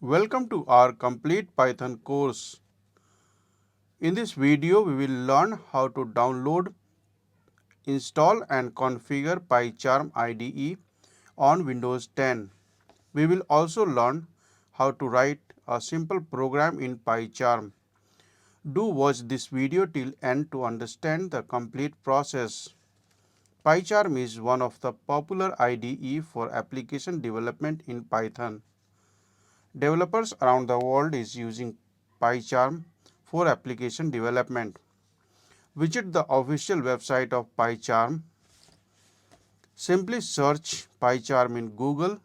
Welcome to our complete Python course. In this video, we will learn how to download, install and configure PyCharm IDE on Windows 10. We will also learn how to write a simple program in PyCharm. Do watch this video till end to understand the complete process. PyCharm is one of the popular IDE for application development in Python. Developers around the world is using PyCharm for application development. Visit the official website of PyCharm. Simply search PyCharm in Google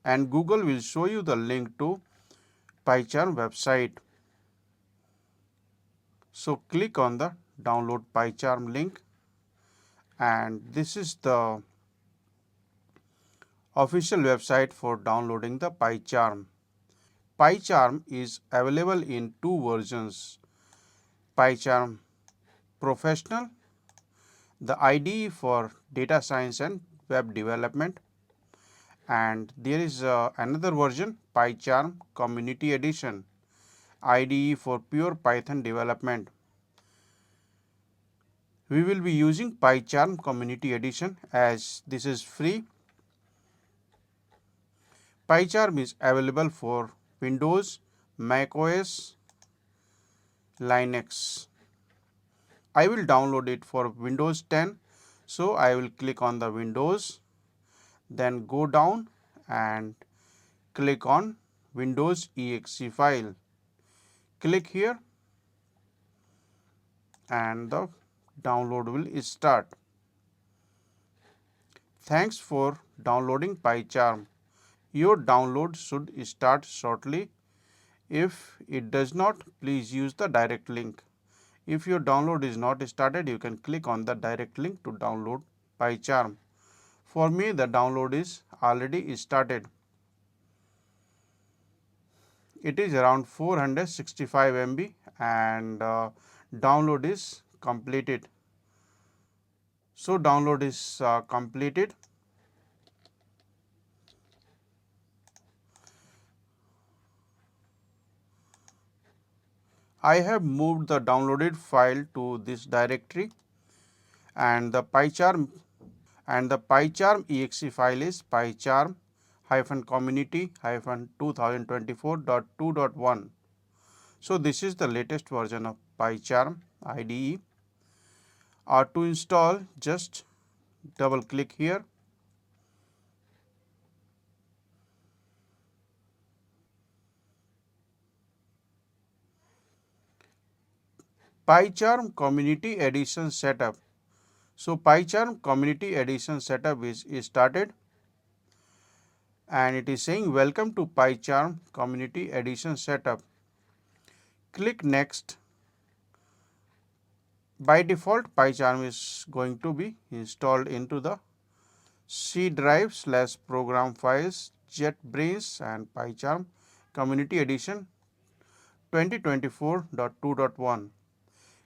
and Google will show you the link to PyCharm website. So click on the download PyCharm link, and this is the official website for downloading the PyCharm. PyCharm is available in two versions: PyCharm Professional, the IDE for data science and web development, and there is another version, PyCharm Community Edition, IDE for pure Python development. We will be using PyCharm Community Edition as this is free. PyCharm is available for Windows, Mac OS, Linux. I will download it for Windows 10. So I will click on the Windows, then go down and click on Windows exe file. Click here and the download will start. Thanks for downloading PyCharm. Your download should start shortly. If it does not, please use the direct link. If your download is not started, you can click on the direct link to download PyCharm. For me, the download is already started. It is around 465 MB and download is completed. So download is completed. I have moved the downloaded file to this directory, and the PyCharm exe file is pycharm-community-2024.2.1. So this is the latest version of PyCharm IDE. To install, just double click here. PyCharm Community Edition Setup. So PyCharm Community Edition Setup is started, and it is saying welcome to PyCharm Community Edition Setup. Click next. By default, PyCharm is going to be installed into the C drive / program files, JetBrains and PyCharm Community Edition 2024.2.1.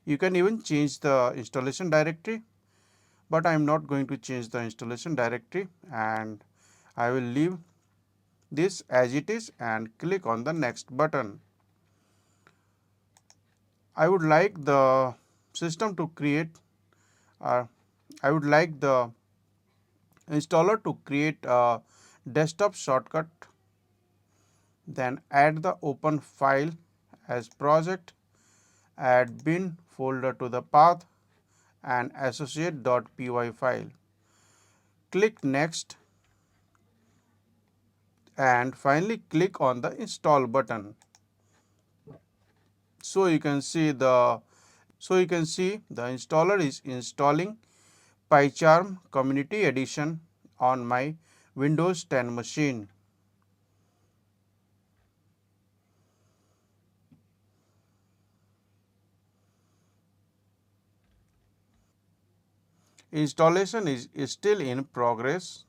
You can even change the installation directory, but I am not going to change the installation directory, and I will leave this as it is and click on the next button. I would like the system to create, I would like the installer to create a desktop shortcut, then add the open file as project, add bin folder to the path and associate.py file. Click next and finally click on the install button. So you can see the installer is installing PyCharm Community Edition on my Windows 10 machine. Installation is still in progress.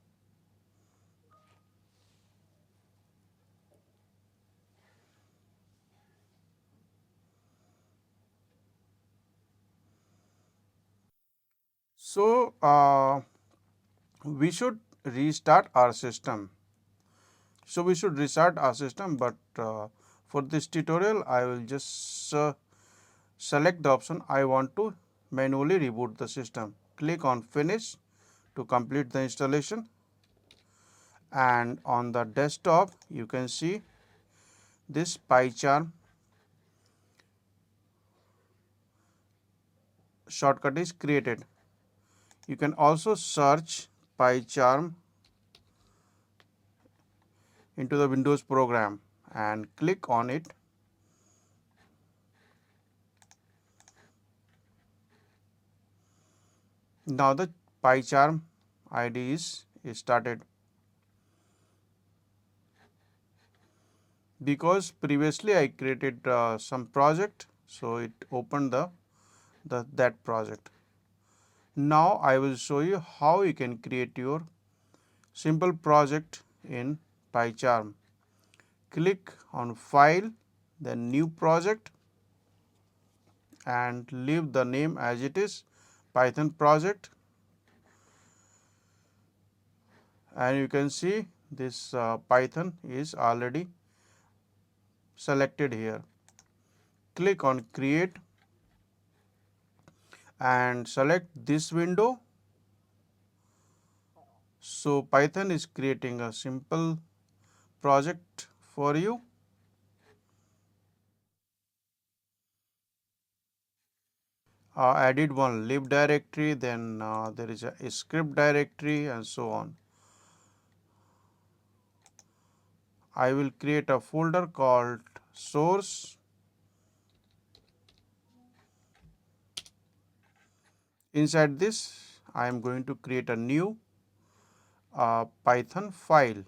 So, we should restart our system. So, we should restart our system, but for this tutorial I will just select the option I want to manually reboot the system. Click on finish to complete the installation, and on the desktop you can see this PyCharm shortcut is created. You can also search PyCharm into the Windows program and click on it. Now the PyCharm ID is started. Because previously I created some project, so it opened that project. Now I will show you how you can create your simple project in PyCharm. Click on File, then New Project, and leave the name as it is, Python project, and you can see this Python is already selected here. Click on Create and select this window. So, Python is creating a simple project for you. Added one lib directory, then there is a script directory and so on. I will create a folder called source. Inside this, I am going to create a new Python file.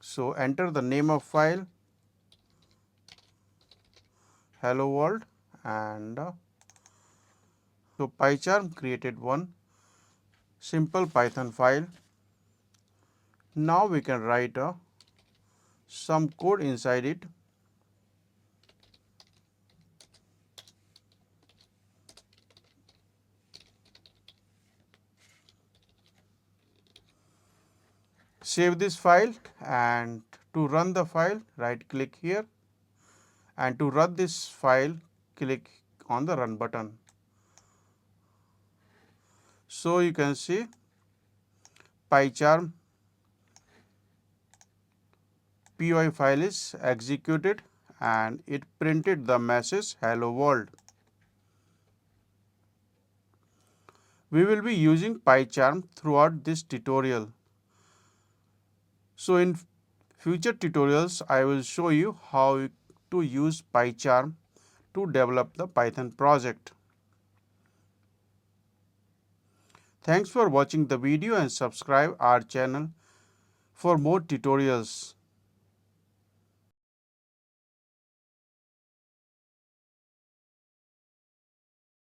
So, enter the name of file, hello world, and so PyCharm created one simple Python file. Now we can write some code inside it. Save this file, and to run the file right click here, and to run this file click on the run button. So, you can see PyCharm py file is executed and it printed the message hello world. We will be using PyCharm throughout this tutorial. So, in future tutorials I will show you how to use PyCharm to develop the Python project. Thanks for watching the video and subscribe our channel for more tutorials.